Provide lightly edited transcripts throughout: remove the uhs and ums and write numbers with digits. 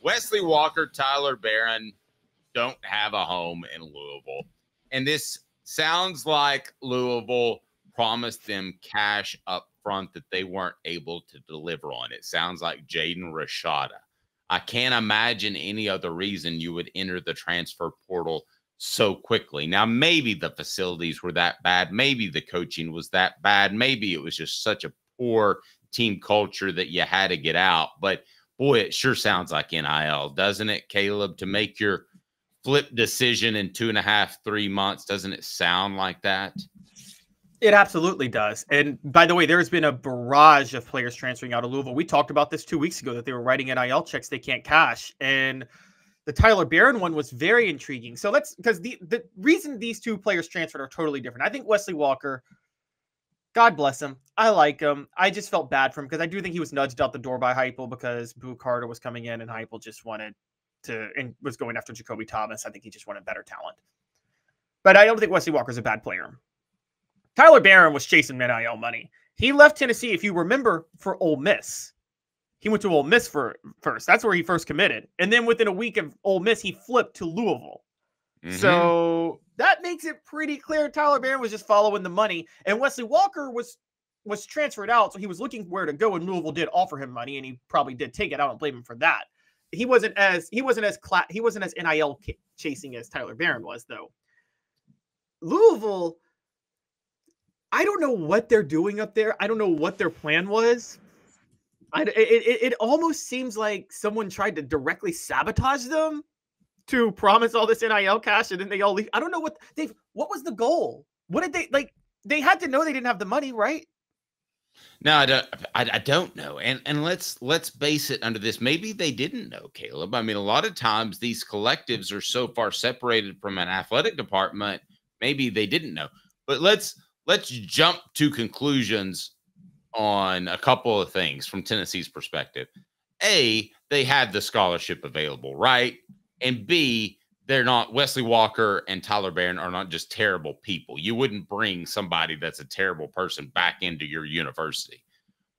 Wesley Walker, Tyler Barron don't have a home in Louisville. And this sounds like Louisville promised them cash up front that they weren't able to deliver on. It sounds like Jaden Rashada. I can't imagine any other reason you would enter the transfer portal so quickly. Now, maybe the facilities were that bad. Maybe the coaching was that bad. Maybe it was just such a poor team culture that you had to get out. But, boy, it sure sounds like NIL, doesn't it, Caleb, to make your flip decision in 2.5, 3 months? Doesn't it sound like that? It absolutely does. And by the way, there has been a barrage of players transferring out of Louisville. We talked about this 2 weeks ago, that they were writing NIL checks they can't cash. And the Tyler Barron one was very intriguing. So because the reason these two players transferred are totally different. I think Wesley Walker, God bless him, I like him. I just felt bad for him because I do think he was nudged out the door by Heupel because Boo Carter was coming in and Heupel just wanted to, and was going after Jacoby Thomas. I think he just wanted better talent. But I don't think Wesley Walker's a bad player. Tyler Barron was chasing NIL money. He left Tennessee, if you remember, for Ole Miss. He went to Ole Miss first. That's where he first committed. And then within a week of Ole Miss, he flipped to Louisville. Mm-hmm. So that makes it pretty clear Tyler Barron was just following the money. And Wesley Walker was transferred out, so he was looking where to go, and Louisville did offer him money, and he probably did take it. I don't blame him for that. He wasn't as NIL chasing as Tyler Barron was, though. Louisville, I don't know what they're doing up there. I don't know what their plan was. It almost seems like someone tried to directly sabotage them to promise all this NIL cash, and then they all leave. I don't know what was the goal? What did they like? They had to know they didn't have the money, right? No, I don't know. And let's base it under this. Maybe they didn't know, Caleb. I mean, a lot of times these collectives are so far separated from an athletic department, maybe they didn't know. But let's jump to conclusions on a couple of things from Tennessee's perspective. A, they had the scholarship available, right? And B, they're not, Wesley Walker and Tyler Barron are not just terrible people. You wouldn't bring somebody that's a terrible person back into your university.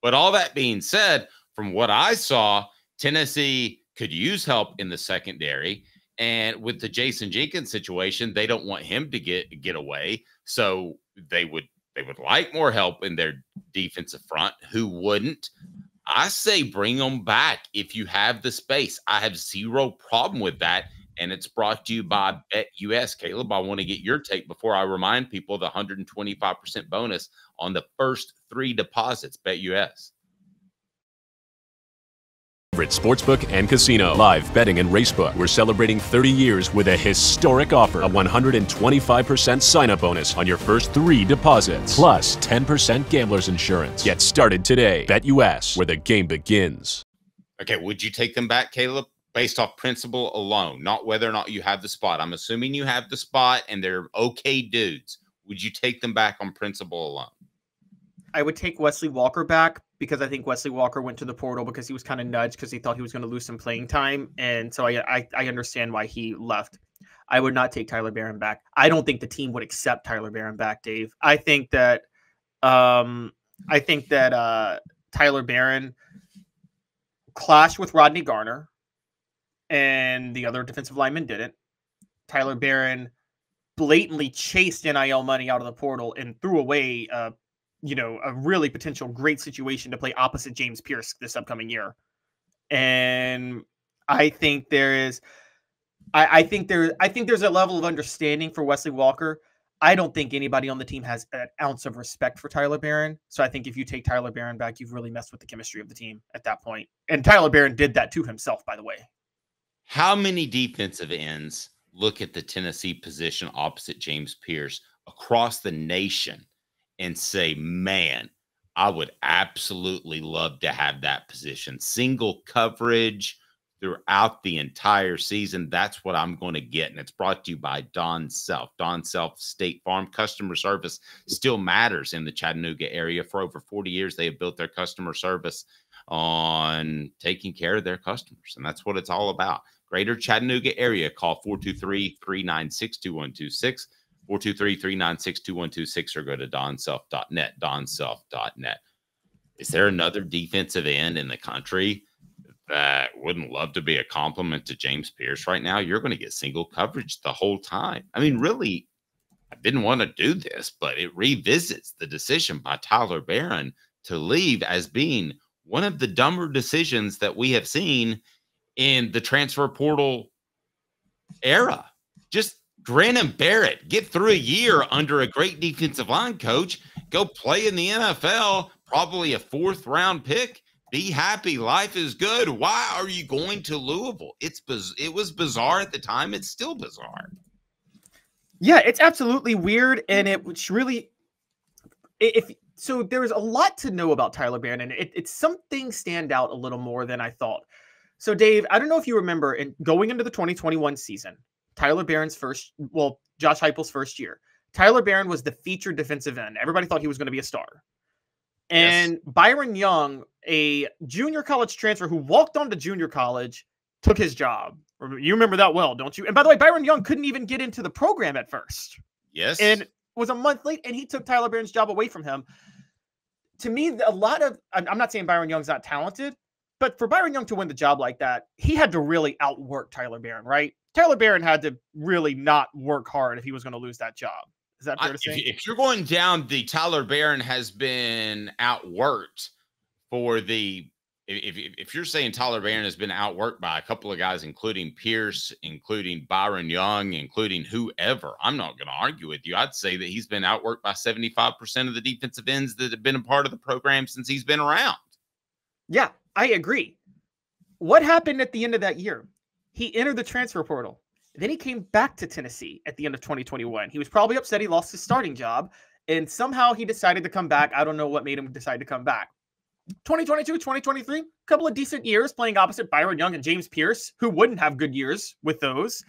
But all that being said, from what I saw, Tennessee could use help in the secondary. And with the Jason Jenkins situation, they don't want him to get away. So they would like more help in their defensive front. Who wouldn't? I say bring them back if you have the space. I have zero problem with that. And it's brought to you by BetUS. Caleb, I want to get your take before I remind people the 125% bonus on the first 3 deposits. BetUS. Sportsbook and casino, live betting and racebook. We're celebrating 30 years with a historic offer, a 125% sign-up bonus on your first 3 deposits, plus 10% gambler's insurance. Get started today. BetUS, where the game begins. Okay, would you take them back, Caleb, based off principle alone, not whether or not you have the spot? I'm assuming you have the spot and they're okay dudes. Would you take them back on principle alone? I would take Wesley Walker back because I think Wesley Walker went to the portal because he was kind of nudged because he thought he was going to lose some playing time. And so I understand why he left. I would not take Tyler Barron back. I don't think the team would accept Tyler Barron back, Dave. I think that Tyler Barron clashed with Rodney Garner and the other defensive lineman didn't. Tyler Barron blatantly chased NIL money out of the portal and threw away a really potential great situation to play opposite James Pierce this upcoming year. And I think there's a level of understanding for Wesley Walker. I don't think anybody on the team has an ounce of respect for Tyler Barron. So I think if you take Tyler Barron back, you've really messed with the chemistry of the team at that point. And Tyler Barron did that to himself, by the way. How many defensive ends look at the Tennessee position opposite James Pierce across the nation and say, man, I would absolutely love to have that position? Single coverage throughout the entire season. That's what I'm going to get. And it's brought to you by Don Self. Don Self State Farm. Customer service still matters in the Chattanooga area. For over 40 years, they have built their customer service on taking care of their customers. And that's what it's all about. Greater Chattanooga area, call 423-396-2126. 423-396-2126 or go to donself.net, donself.net. Is there another defensive end in the country that wouldn't love to be a compliment to James Pierce right now, you're going to get single coverage the whole time. I mean, really, I didn't want to do this, but it revisits the decision by Tyler Barron to leave as being one of the dumber decisions that we have seen in the transfer portal era. Just grin and bear it. Get through a year under a great defensive line coach. Go play in the NFL, probably a 4th round pick. Be happy. Life is good. Why are you going to Louisville? It was bizarre at the time. It's still bizarre. Yeah, it's absolutely weird. And it's really, so there's a lot to know about Tyler Barron, and it's some things stand out a little more than I thought. So Dave, I don't know if you remember, going into the 2021 season, Tyler Barron's Josh Heupel's first year, Tyler Barron was the featured defensive end. Everybody thought he was going to be a star. And yes. Byron Young, a junior college transfer who walked on to junior college, took his job. You remember that well, don't you? And by the way, Byron Young couldn't even get into the program at first. Yes. And was a month late, and he took Tyler Barron's job away from him. To me, I'm not saying Byron Young's not talented, but for Byron Young to win the job like that, he had to really outwork Tyler Barron, right? Tyler Barron had to really not work hard if he was going to lose that job. Is that fair to say? If you're going down the Tyler Barron has been outworked for the if you're saying Tyler Barron has been outworked by a couple of guys, including Pierce, including Byron Young, including whoever, I'm not going to argue with you. I'd say that he's been outworked by 75% of the defensive ends that have been a part of the program since he's been around. Yeah, I agree. What happened at the end of that year? He entered the transfer portal. Then he came back to Tennessee at the end of 2021. He was probably upset he lost his starting job, and somehow he decided to come back. I don't know what made him decide to come back. 2022, 2023, a couple of decent years playing opposite Byron Young and James Pierce, who wouldn't have good years with those.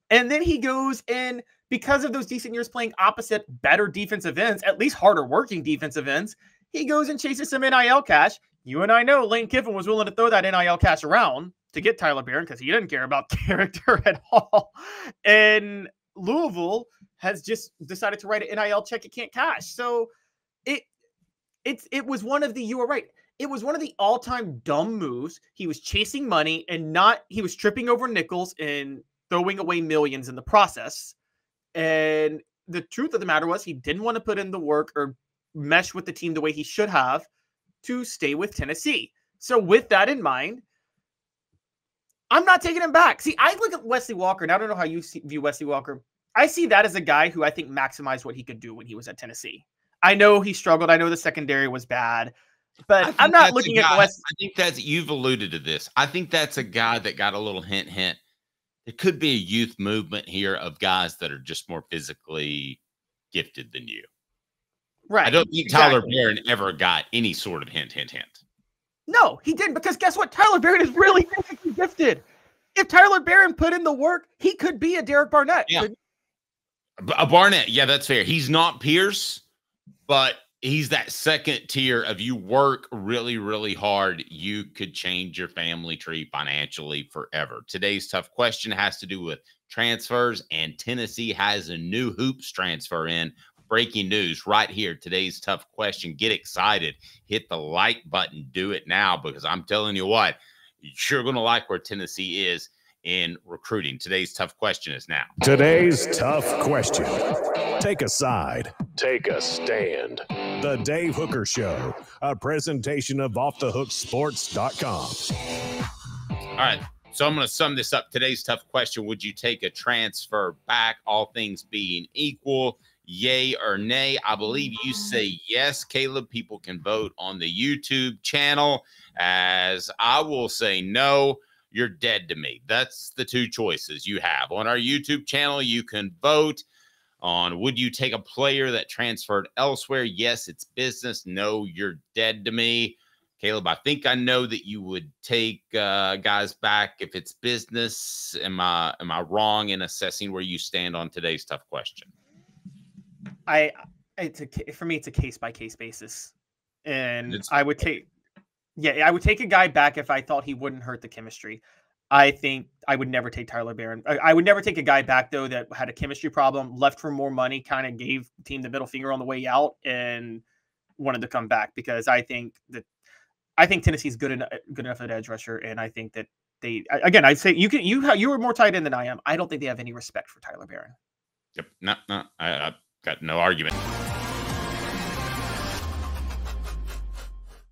And then he goes and because of those decent years playing opposite better defensive ends, at least harder working defensive ends, he goes and chases some NIL cash. You and I know Lane Kiffin was willing to throw that NIL cash around to get Tyler Barron because he didn't care about character at all. And Louisville has just decided to write an NIL check it can't cash. So it was one of the, you were right. It was one of the all-time dumb moves. He was chasing money and he was tripping over nickels and throwing away millions in the process. And the truth of the matter was he didn't want to put in the work or mesh with the team the way he should have to stay with Tennessee. So with that in mind, I'm not taking him back. See, I look at Wesley Walker, and I don't know how you view Wesley Walker. I see that as a guy who I think maximized what he could do when he was at Tennessee. I know he struggled. I know the secondary was bad, but I'm not looking at Wesley. I think you've alluded to this. I think that's a guy that got a little hint. There could be a youth movement here of guys that are just more physically gifted than you. Right. I don't think Tyler Barron ever got any sort of hint. No, he didn't, because guess what? Tyler Barron is really physically gifted. If Tyler Barron put in the work, he could be a Derek Barnett. Yeah. A Barnett, yeah, that's fair. He's not Pierce, but he's that second tier of you work really, really hard. You could change your family tree financially forever. Today's tough question has to do with transfers, and Tennessee has a new hoops transfer in. Breaking news right here. Today's tough question. Get excited. Hit the like button. Do it now, because I'm telling you what, you're sure going to like where Tennessee is in recruiting. Today's tough question is now. Today's tough question. Take a side. Take a stand. The Dave Hooker Show, a presentation of offthehooksports.com. All right. So I'm going to sum this up. Today's tough question. Would you take a transfer back, all things being equal? Yay or nay? I believe you say yes, Caleb. People can vote on the YouTube channel, as I will say no. You're dead to me. That's the two choices you have. On our YouTube channel, you can vote on, would you take a player that transferred elsewhere? Yes, it's business. No, you're dead to me. Caleb, I think I know that you would take guys back if it's business. Am I wrong in assessing where you stand on today's tough question? For me, it's a case-by-case basis. And I would take a guy back if I thought he wouldn't hurt the chemistry. I think I would never take Tyler Barron. I would never take a guy back, though, that had a chemistry problem, left for more money, kind of gave the team the middle finger on the way out, and wanted to come back, because I think that I think Tennessee's good enough at edge rusher, and I think that I say you were more tight end than I am. I don't think they have any respect for Tyler Barron. Yep. No, I got no argument.